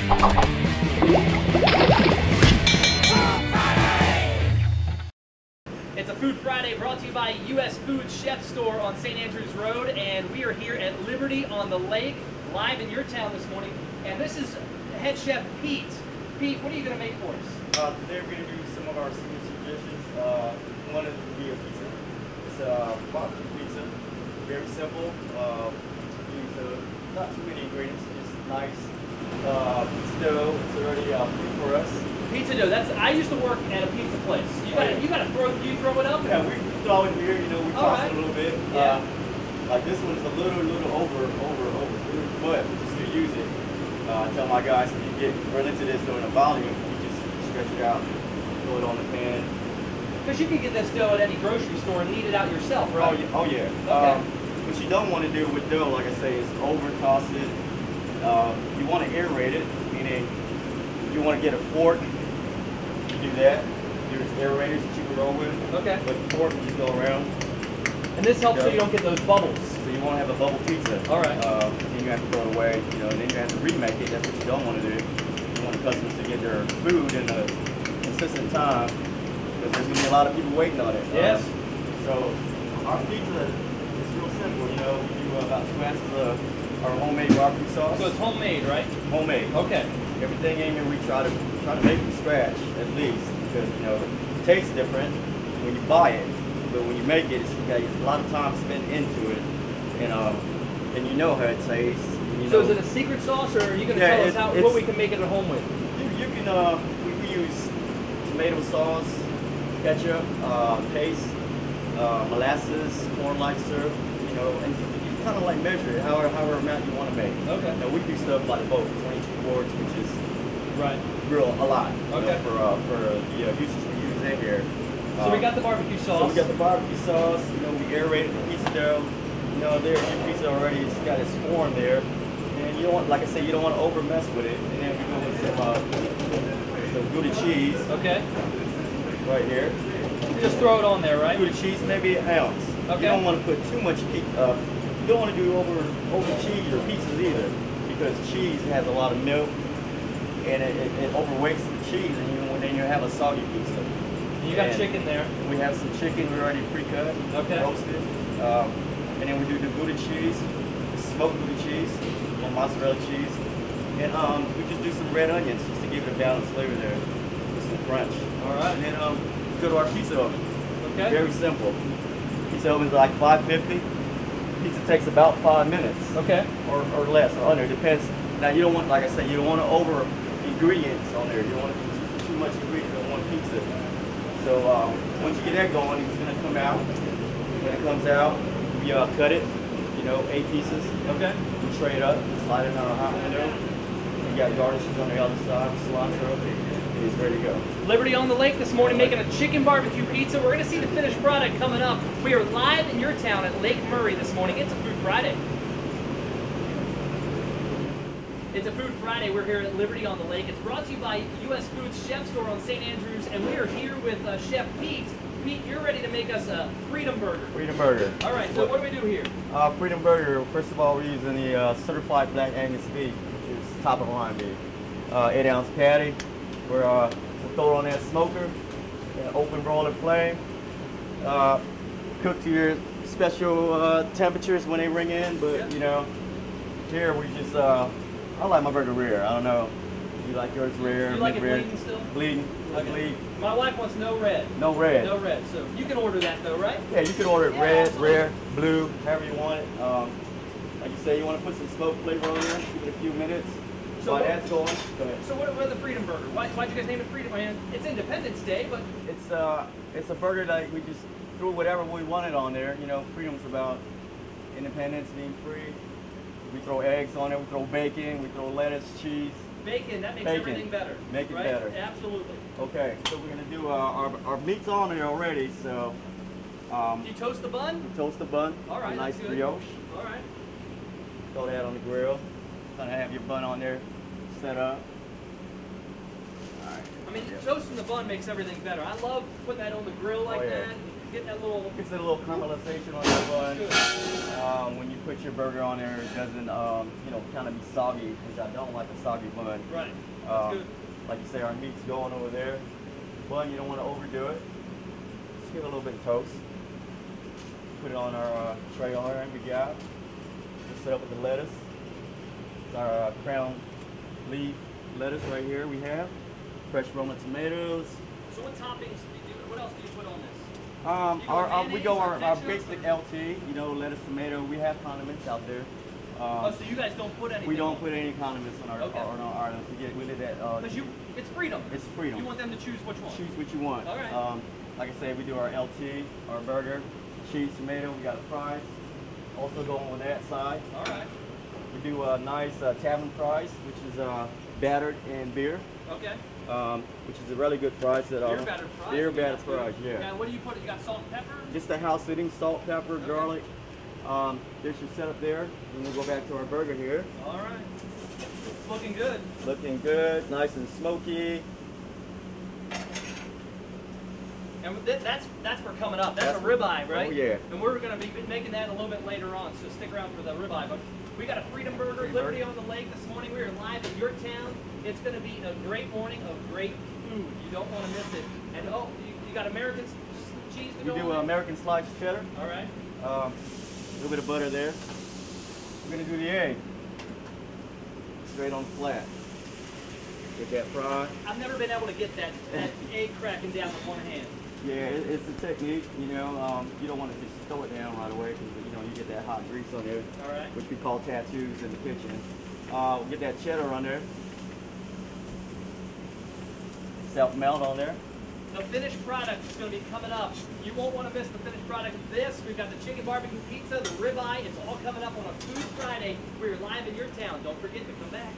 It's a Food Friday brought to you by U.S. Food Chef Store on St. Andrews Road, and we are here at Liberty on the Lake, live in your town this morning. And this is head chef Pete. Pete, what are you going to make for us? Today we're going to do some of our signature dishes. One of them will be a pizza. It's a BBQ pizza. Very simple. Use not too many ingredients, just nice pizza dough. It's already free for us. Pizza dough. I used to work at a pizza place. You gotta throw it up. Yeah, we throw it here. You know, we toss it a little bit. Yeah. Like this one is a little over, but we can still use it. I tell my guys, if you get really into this doing a volume, you just stretch it out, throw it on the pan. Because you can get this dough at any grocery store and knead it out yourself, right? Oh yeah. Okay. What you don't want to do with dough, like I say, is over toss it. You want to aerate it, meaning you want to get a fork. You do that. There's aerators that you can roll with. Okay. With the fork, you just go around. And this helps so you don't get those bubbles. So you want to have a bubble pizza. All right. Then you have to throw it away, you know, and then you have to remake it. That's what you don't want to do. You want the customers to get their food in a consistent time, because there's going to be a lot of people waiting on it. Yes. So our pizza is real simple. You know, we do about 2 ounces of our homemade barbecue sauce. So it's homemade, right? Homemade. Okay. Everything in here we try to make from scratch at least, because you know it tastes different when you buy it, but when you make it, you got a lot of time spent into it, and you know how it tastes. So is it a secret sauce, or are you going to tell us what we can make it at home with? You can we use tomato sauce, ketchup, paste, molasses, corn-like syrup, you know, and you kind of like measure it however amount you want to make. Okay. Now we do stuff like both 22 quarts, which is real a lot. Okay. You know, for the usage we use in here. So we got the barbecue sauce. So we got the barbecue sauce. You know, we aerated the pizza dough. You know, there's your pizza already. It's got its form there, and you don't want, like I said, you don't want to over mess with it. And then we go with some Gouda cheese. Okay. Right here. You just throw it on there, right? Gouda cheese, maybe an ounce. Okay. You don't want to put too much pizza. You don't want to do over cheese or pizzas either, because cheese has a lot of milk, and it overweights the cheese, and then you have a soggy pizza. You got chicken there. We have some chicken we already pre-cut, roasted, and then we do the Gouda cheese, smoked Gouda cheese, or mozzarella cheese, and we just do some red onions just to give it a balanced flavor there, with some crunch. All right, and then go to our pizza oven. Okay. Very simple. Pizza oven is like 550. Pizza takes about 5 minutes. Okay. Or less, or under. It depends. Now you don't want, like I said, you don't want to over ingredients on there. You don't want to put too much ingredients on one pizza. So once you get that going, it's going to come out. When it comes out, we cut it, you know, 8 pieces. Okay. We tray it up, slide it in our hot window. We got garnishes on the other side, cilantro. It is ready to go. Liberty on the Lake this morning making a chicken barbecue pizza. We're going to see the finished product coming up. We are live in your town at Lake Murray this morning. It's a Food Friday. It's a Food Friday. We're here at Liberty on the Lake. It's brought to you by U.S. Food Chef Store on St. Andrews, and we are here with Chef Pete. Pete, you're ready to make us a Freedom Burger. Freedom Burger. All right, so what do we do here? Freedom Burger, first of all, we're using the certified black Angus beef, which is top of the line beef. 8-ounce patty. We'll throw it on that smoker, open broiler flame. Cook to your special temperatures when they ring in, but you know, here we just, I like my burger rare. I don't know. You like yours rare? You like it bleeding still? Bleeding. Okay. Bleed. My wife wants no red. No red. No red. So you can order that though, right? Yeah, you can order it red, absolutely. rare, blue, however you want it. Like you say, you want to put some smoked flavor on there. Give it a few minutes. So while that's going, go ahead. So what are the Freedom Burger? Why'd you guys name it Freedom? I mean, it's Independence Day, but it's a burger that we just threw whatever we wanted on there. You know, freedom's about independence, being free. We throw eggs on it, we throw bacon, we throw lettuce, cheese. Bacon, that makes everything better. Make it right? better. Absolutely. Okay, so we're going to do our meat's on there already, so. Do you toast the bun? We toast the bun. All right, nice that's brioche. All right. Throw that on the grill. Kind of have your bun on there set up. All right. I mean, toasting the bun makes everything better. I love putting that on the grill like that. getting that little... It's a little caramelization on your bun. When you put your burger on there, it doesn't, you know, kind of be soggy, which I don't like a soggy bun. Right. That's good. Like you say, our meat's going over there. Bun, you don't want to overdo it. Just give it a little bit of toast. Put it on our tray on there, and we got. Just set up with the lettuce. It's our crown leaf lettuce right here. We have fresh Roma tomatoes. So what toppings do you do? What else do you put on this? We go our basic LT, you know, lettuce, tomato. We have condiments out there. Oh, so you guys don't put anything? We don't put any condiments on our items. We live that. Because it's freedom. It's freedom. You want them to choose which one? Choose what you want. All right. Like I said, we do our LT, our burger, cheese, tomato. We got fries. Also going on that side. All right. We do nice tavern fries, which is battered in beer. Okay. Which is a really good fries. Beer battered fries? Beer battered fries, yeah. Now, what do you put? You got salt and pepper? Just the house sitting, salt, pepper, garlic. There's your setup there. And we'll go back to our burger here. All right. It's looking good. Looking good, nice and smoky. And that's for coming up. That's a ribeye, right? Oh, yeah. And we're going to be making that a little bit later on, so stick around for the ribeye. But we got a Freedom Burger, Liberty on the Lake this morning. We are live in your town. It's going to be a great morning of great food. You don't want to miss it. And oh, you got American cheese to go on? We do American sliced cheddar. All right. A little bit of butter there. We're going to do the egg. Straight on flat. Get that fried. I've never been able to get that egg cracking down with one hand. Yeah, it's a technique, you know. You don't want to just throw it down right away because, you know, you get that hot grease on there. All right. Which we call tattoos in the kitchen. We'll get that cheddar on there. Self-melt on there. The finished product is going to be coming up. You won't want to miss the finished product of this. We've got the chicken barbecue pizza, the ribeye. It's all coming up on a Food Friday. We're live in your town. Don't forget to come back.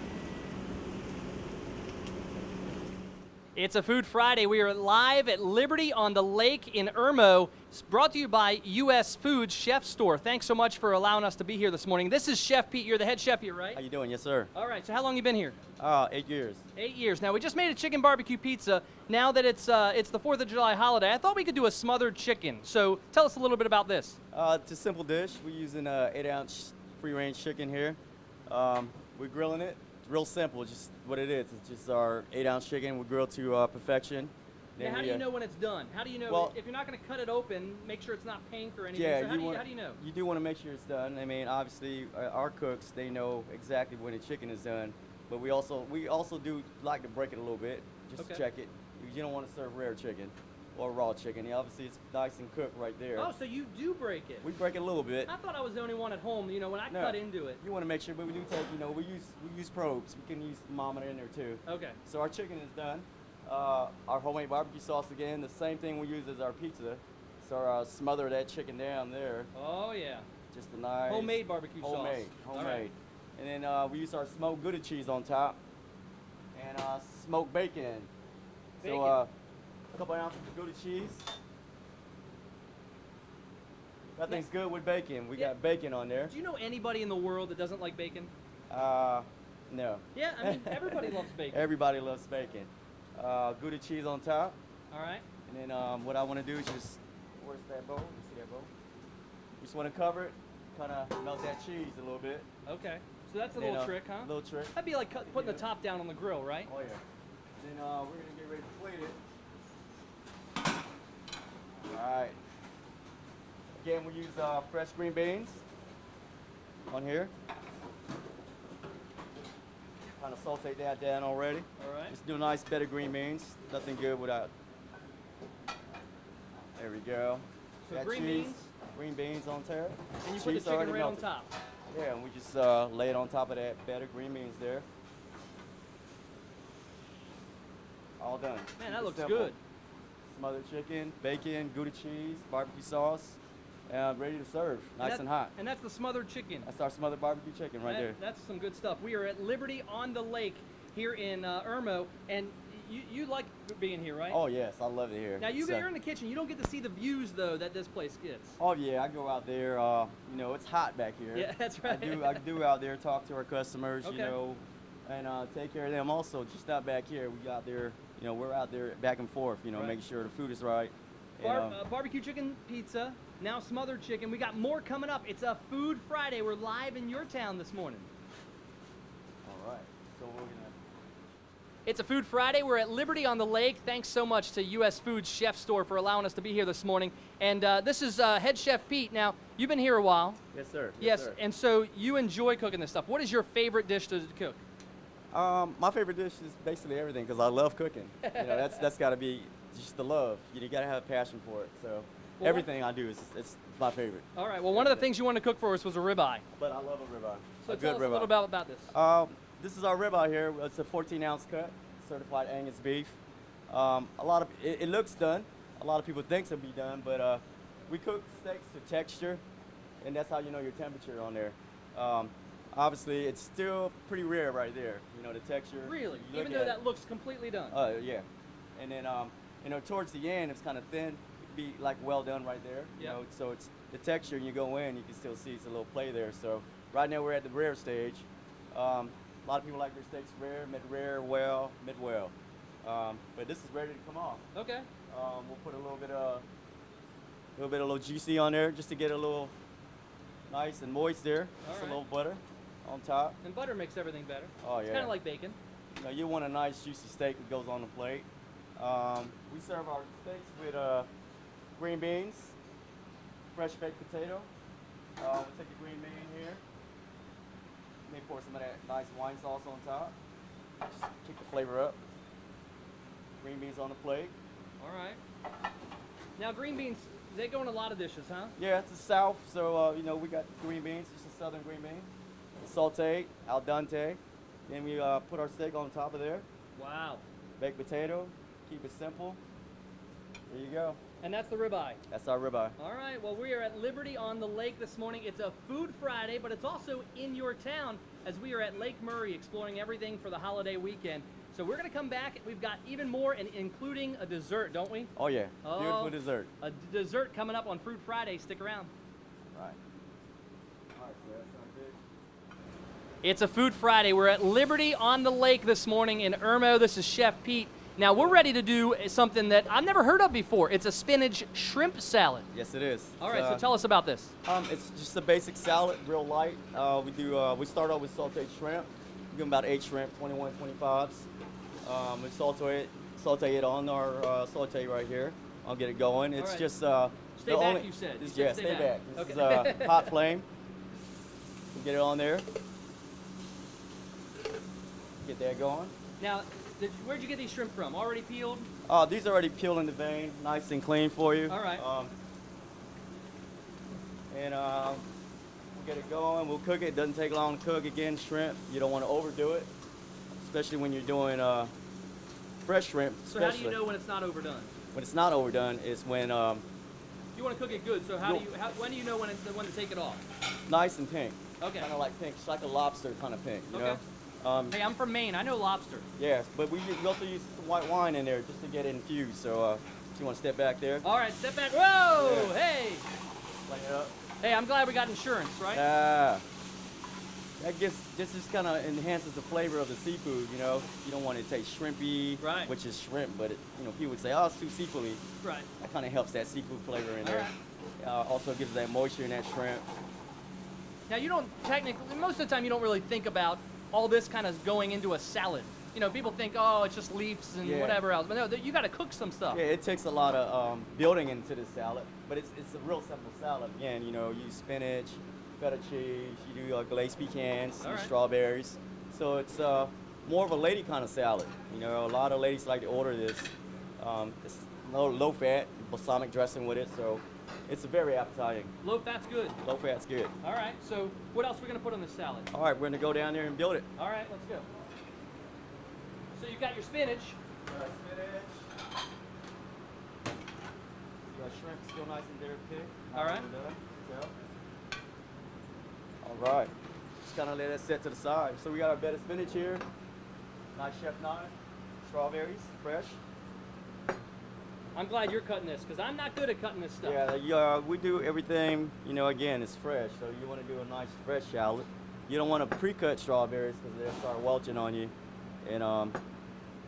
It's a Food Friday. We are live at Liberty on the Lake in Irmo. It's brought to you by US Foods Chef Store. Thanks so much for allowing us to be here this morning. This is Chef Pete. You're the head chef here, right? How you doing? Yes, sir. All right. So how long you been here? 8 years. 8 years. Now, we just made a chicken barbecue pizza. Now that it's the 4th of July holiday, I thought we could do a smothered chicken. So tell us a little bit about this. It's a simple dish. We're using an 8-ounce free-range chicken here. We're grilling it. Real simple, just what it is. It's just our 8-ounce chicken. We grill to perfection. Now, how do you know when it's done? How do you know if you're not going to cut it open, make sure it's not pink or anything? Yeah, so how do you know? You do want to make sure it's done. I mean, obviously, our cooks, they know exactly when the chicken is done. But we also do like to break it a little bit, just to check it. You don't want to serve rare chicken or raw chicken. Obviously, it's nice and cooked right there. Oh, so you do break it? We break it a little bit. I thought I was the only one at home. You know, when I cut into it. You want to make sure, but we do take. You know, we use probes. We can use thermometer in there too. Okay. So our chicken is done. Our homemade barbecue sauce again. The same thing we use as our pizza. So I'll smother that chicken down there. Oh yeah. Just a nice homemade barbecue sauce. Homemade. Right. And then we use our smoked Gouda cheese on top, and smoked bacon. So a couple ounces of Gouda cheese. That thing's good with bacon. We got bacon on there. Do you know anybody in the world that doesn't like bacon? No. Yeah, I mean everybody loves bacon. Everybody loves bacon. Gouda cheese on top. All right. And then what I want to do is just, where's that bowl? You see that bowl? You just want to cover it, kind of melt that cheese a little bit. Okay. So that's a little trick, huh? Little trick. That'd be like putting the top down on the grill, right? Oh yeah. Then we're gonna get ready to plate it. All right. Again, we use fresh green beans on here. Kind of saute that down already. All right. Just do a nice bed of green beans. Nothing good without. There we go. So got green cheese, beans. Green beans on there. And you put the chicken right on top. Yeah, and we just lay it on top of that bed of green beans there. All done. Man, that looks simple. good. Smothered chicken, bacon, Gouda cheese, barbecue sauce, ready to serve. Nice and hot. And that's the smothered chicken. That's our smothered barbecue chicken right there. That's some good stuff. We are at Liberty on the Lake here in Irmo, and you like being here, right? Oh yes, I love it here. Now you're in the kitchen. You don't get to see the views though that this place gets. Oh yeah, I go out there. You know, it's hot back here. Yeah, that's right. I do out there talk to our customers. You know, and take care of them also. Just not back here. We out there. You know, we're out there back and forth. You know, making sure the food is right. Barbecue chicken pizza, now smothered chicken. We got more coming up. It's a Food Friday. We're live in your town this morning. All right. So we're gonna. It's a Food Friday. We're at Liberty on the Lake. Thanks so much to US Foods Chef Store for allowing us to be here this morning. And this is Head Chef Pete. Now, you've been here a while. Yes, sir. Yes, sir. And so you enjoy cooking this stuff. What is your favorite dish to cook? My favorite dish is basically everything because I love cooking. You know, that's got to be just the love. You got to have a passion for it. So everything I do it's my favorite. All right. Well, one of the things you wanted to cook for us was a ribeye. But I love a ribeye. So a tell us good ribeye. a little about this. This is our ribeye here. It's a 14-ounce cut, certified Angus beef. It looks done. A lot of people think it'll be done, but we cook steaks to texture, and that's how you know your temperature on there. Obviously, it's still pretty rare right there. You know, the texture. Really? Even though that looks completely done? Yeah. And then, you know, towards the end, it's kind of thin. It'd be like well done right there. You know, so it's the texture, and you go in, you can still see it's a little play there. So right now we're at the rare stage. A lot of people like their steaks rare, mid-rare, well, mid-well. But this is ready to come off. Okay. We'll put a little bit of juicy on there just to get a little nice and moist there. Just a little butter on top. And butter makes everything better. Oh yeah. It's kind of like bacon. You know, you want a nice juicy steak that goes on the plate. We serve our steaks with green beans, fresh baked potato. We'll take the green bean here. Maybe pour some of that nice wine sauce on top. Just kick the flavor up. Green beans on the plate. All right. Now green beans, they go in a lot of dishes, huh? Yeah, it's the South, so you know we got green beans, just a southern green bean. Sauteed, al dente. Then we put our steak on top of there. Wow. Baked potato. Keep it simple. There you go. And that's the ribeye. That's our ribeye. All right, well, we are at Liberty on the Lake this morning. It's a Food Friday, but it's also in your town as we are at Lake Murray exploring everything for the holiday weekend. So we're going to come back. We've got even more, and including a dessert, don't we? Oh, yeah. Beautiful dessert. A dessert coming up on Food Friday. Stick around. All right. All right, so that sounds good. It's a Food Friday. We're at Liberty on the Lake this morning in Irmo. This is Chef Pete. Now, we're ready to do something that I've never heard of before. It's a spinach shrimp salad. Yes, it is. All right, so tell us about this. It's just a basic salad, real light. We start off with sauteed shrimp. We give them about 8 shrimp, 21, 25s. We saute it on our saute right here. I'll get it going. It's just stay back, you said. Yeah, stay back. This is hot flame. We'll get it on there. Get that going. Now, where'd you get these shrimp from? Already peeled? These are already peeled in the vein, nice and clean for you. All right. We'll get it going. We'll cook it. It doesn't take long to cook. Again, shrimp, you don't want to overdo it, especially when you're doing fresh shrimp. So how do you know when it's not overdone? When it's not overdone is when you want to cook it good. So when do you know when to take it off? Nice and pink. Okay. Kind of like pink, it's like a lobster kind of pink. You know? Hey, I'm from Maine. I know lobster. Yeah, but we also use some white wine in there just to get it infused. So if you want to step back there. All right, step back. Whoa! Yeah. Hey. Clean it up. Hey, I'm glad we got insurance, right? That just kind of enhances the flavor of the seafood. You know, you don't want it to taste shrimpy, right? Which is shrimp, but people would say, oh, it's too seafoody. Right. That kind of helps that seafood flavor in there. Right. Also gives that moisture in that shrimp. Now you don't technically, most of the time you don't really think about all this kind of going into a salad. You know, people think, oh, it's just leaves and whatever else. But no, you got to cook some stuff. Yeah, it takes a lot of building into the salad, but it's a real simple salad. Again, you use spinach, feta cheese, you do glazed pecans, strawberries. So it's more of a lady kind of salad. You know, a lot of ladies like to order this. It's low fat, balsamic dressing with it, so it's very appetizing. Low fat's good. Low fat's good. All right, so what else are we going to put on this salad? All right, we're going to go down there and build it. All right, let's go. So you've got your spinach. Spinach. Your shrimp still nice and there picked. All right. All right. Just kind of let that set to the side. So we got our bed of spinach here. Nice chef knife. Strawberries, fresh. I'm glad you're cutting this because I'm not good at cutting this stuff. Yeah, we do everything, again, it's fresh. So you want to do a nice fresh salad. You don't want to pre-cut strawberries because they'll start welching on you. And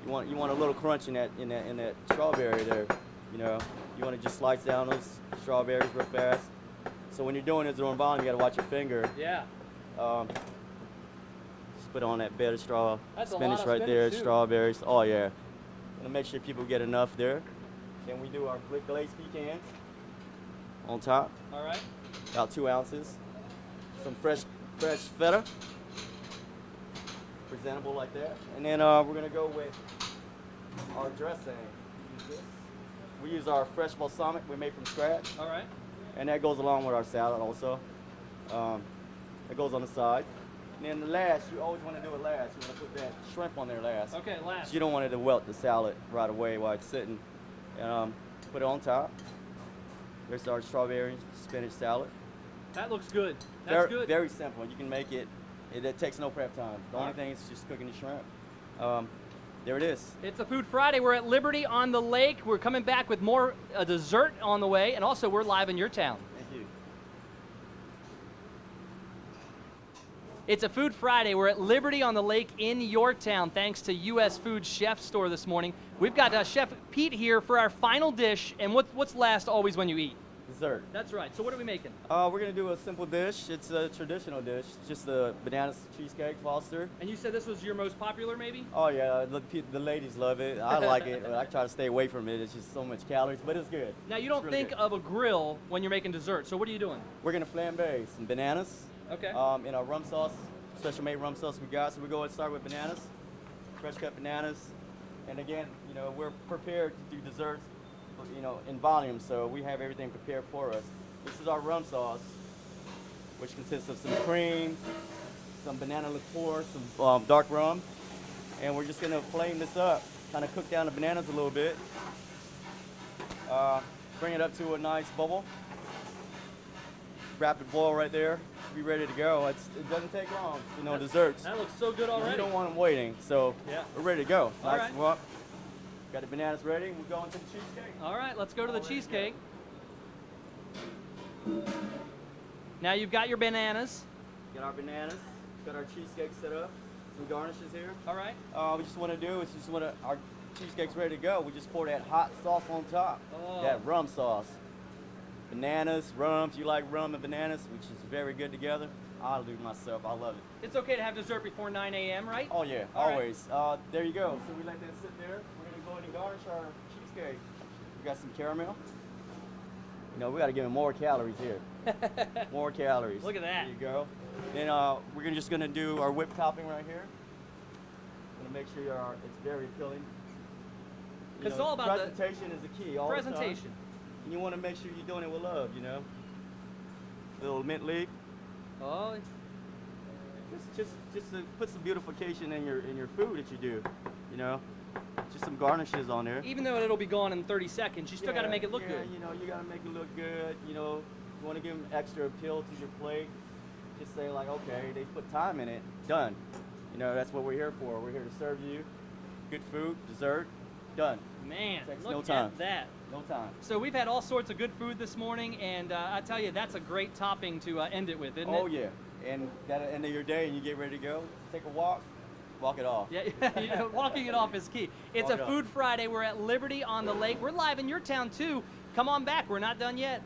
you want a little crunch in that strawberry there. You You want to just slice down those strawberries real fast. So when you're doing this during volume, you got to watch your finger. Yeah. Just put on that bed of That's spinach a lot of right there, spinach, too. strawberries. Oh yeah. Gonna make sure people get enough there. Then we do our glazed pecans on top. All right. About 2 ounces. Some fresh feta. Presentable like that. And then we're gonna go with our dressing. We use our fresh balsamic we made from scratch. All right. And that goes along with our salad also. It goes on the side. And then the last, you always want to do it last. You want to put that shrimp on there last. Okay, last. You don't want it to wilt the salad right away while it's sitting. Put it on top. There's our strawberry spinach salad. That looks good. That's good. Very simple. You can make it. It takes no prep time. The only thing is just cooking the shrimp. There it is. It's a Food Friday. We're at Liberty on the Lake. We're coming back with more dessert on the way, and also we're live in your town. Thank you. It's a Food Friday. We're at Liberty on the Lake in Yorktown, thanks to U.S. Food Chef Store this morning. We've got Chef Pete here for our final dish, and what's last always when you eat? Dessert. That's right. So what are we making? We're going to do a simple dish. It's a traditional dish. It's just a banana cheesecake Foster. And you said this was your most popular, maybe? Oh, yeah. The ladies love it. I like it. I try to stay away from it. It's just so much calories, but it's good. Now, you don't think of a grill when you're making dessert, so what are you doing? We're going to flambe some bananas. Okay. In our rum sauce, special made rum sauce we got. So we go ahead and start with bananas, fresh cut bananas. And again, you know, we're prepared to do desserts, you know, in volume, so we have everything prepared for us. This is our rum sauce, which consists of some cream, some banana liqueur, some dark rum, and we're just gonna flame this up, kind of cook down the bananas a little bit, bring it up to a nice bubble, rapid boil right there, be ready to go. It doesn't take long, you know, desserts. That looks so good already. You don't want them waiting, so yeah, we're ready to go. All right. Well, got the bananas ready. We're going to the cheesecake. All right, let's go to the cheesecake. Now you've got your bananas. Got our bananas. Got our cheesecake set up. Some garnishes here. All right. We just want to do is our cheesecake's ready to go. We just pour that hot sauce on top. Oh. That rum sauce. Bananas, rums. You like rum and bananas, which is very good together. I'll do myself. I love it. It's okay to have dessert before 9 a.m., right? Oh yeah, All always. There you go. So we let that sit there. We're gonna go ahead and garnish our cheesecake. We got some caramel. You know, we got to give it more calories here. More calories. Look at that. There you go. Then we're just gonna do our whipped topping right here. Gonna make sure it's very appealing. Because it's all about presentation is the key. All presentation. The time. And you want to make sure you're doing it with love. You know. Little mint leaf. Oh. Just to put some beautification in your food that you do. You know. Just some garnishes on there. Even though it'll be gone in 30 seconds, you still got to make it look good. You know, you got to make it look good. You know, you want to give them extra appeal to your plate. Just say like, okay, they put time in it. Done. You know, that's what we're here for. We're here to serve you good food, dessert. Done. Man, takes look no time. at that. No time. So we've had all sorts of good food this morning, and I tell you, that's a great topping to end it with, isn't it? Oh yeah, and at the end of your day, and you get ready to go, take a walk. Walk it off. Yeah, you know, walking it off is key. It's a Food Friday. We're at Liberty on the Lake. We're live in your town, too. Come on back. We're not done yet.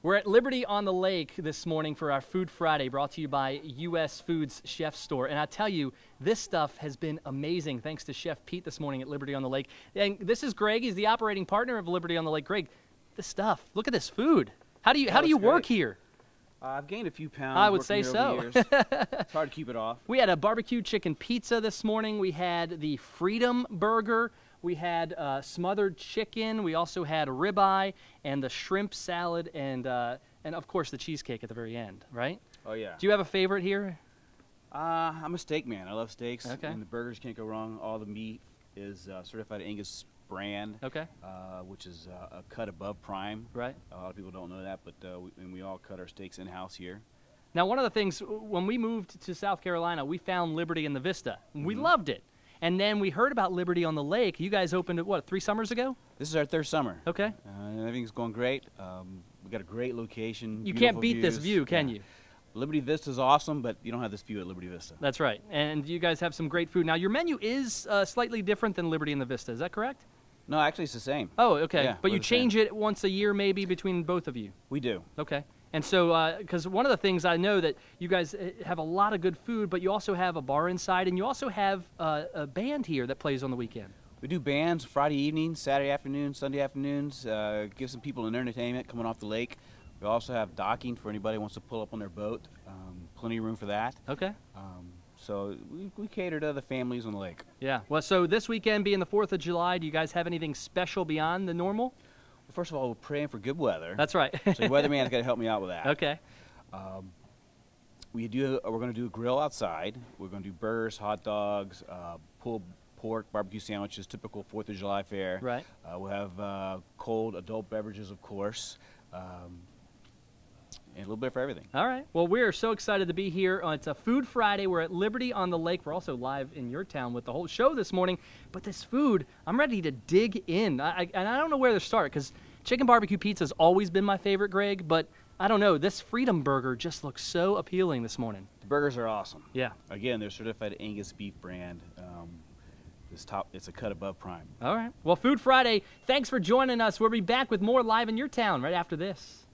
We're at Liberty on the Lake this morning for our Food Friday, brought to you by U.S. Foods Chef Store. And I tell you, this stuff has been amazing, thanks to Chef Pete this morning at Liberty on the Lake. And this is Greg. He's the operating partner of Liberty on the Lake. Greg, this stuff, look at this food. How do you work here? I've gained a few pounds. I would say so. It's hard to keep it off. We had a barbecue chicken pizza this morning. We had the Freedom Burger. We had smothered chicken. We also had ribeye and the shrimp salad and of course the cheesecake at the very end, right? Oh yeah. Do you have a favorite here? I'm a steak man. I love steaks. Okay. And the burgers can't go wrong. All the meat is certified Angus brand. Okay. Which is a cut above prime. Right. A lot of people don't know that, but we all cut our steaks in-house here. Now, one of the things, when we moved to South Carolina, we found Liberty in the Vista. We loved it. And then we heard about Liberty on the Lake. You guys opened it, what, 3 summers ago? This is our 3rd summer. Okay. Everything's going great. We got a great location. You can't beat views. this view, can you? Liberty Vista is awesome, but you don't have this view at Liberty Vista. That's right. And you guys have some great food. Now, your menu is slightly different than Liberty in the Vista. Is that correct? No, actually it's the same. Oh, okay. Yeah, but we're you the same. change it once a year maybe between both of you? We do. Okay. And so, because one of the things I know that you guys have a lot of good food, but you also have a bar inside, and you also have a band here that plays on the weekend. We do bands Friday evenings, Saturday afternoons, Sunday afternoons, give some people an entertainment coming off the lake. We also have docking for anybody who wants to pull up on their boat. Plenty of room for that. Okay. So we cater to the families on the lake. Yeah. Well, so this weekend being the 4th of July, do you guys have anything special beyond the normal? Well, first of all, we're praying for good weather. That's right. So your weatherman's got to help me out with that. Okay. We're going to do a grill outside. We're going to do burgers, hot dogs, pulled pork, barbecue sandwiches, typical 4th of July fare. Right. We'll have cold adult beverages, of course, and a little bit for everything. All right. Well, we're so excited to be here. It's a Food Friday. We're at Liberty on the Lake. We're also live in your town with the whole show this morning. But this food, I'm ready to dig in. And I don't know where to start because chicken barbecue pizza has always been my favorite, Greg. But I don't know. This Freedom Burger just looks so appealing this morning. The burgers are awesome. Yeah. Again, they're certified Angus beef brand. It's a cut above prime. All right. Well, Food Friday, thanks for joining us. We'll be back with more Live in Your Town right after this.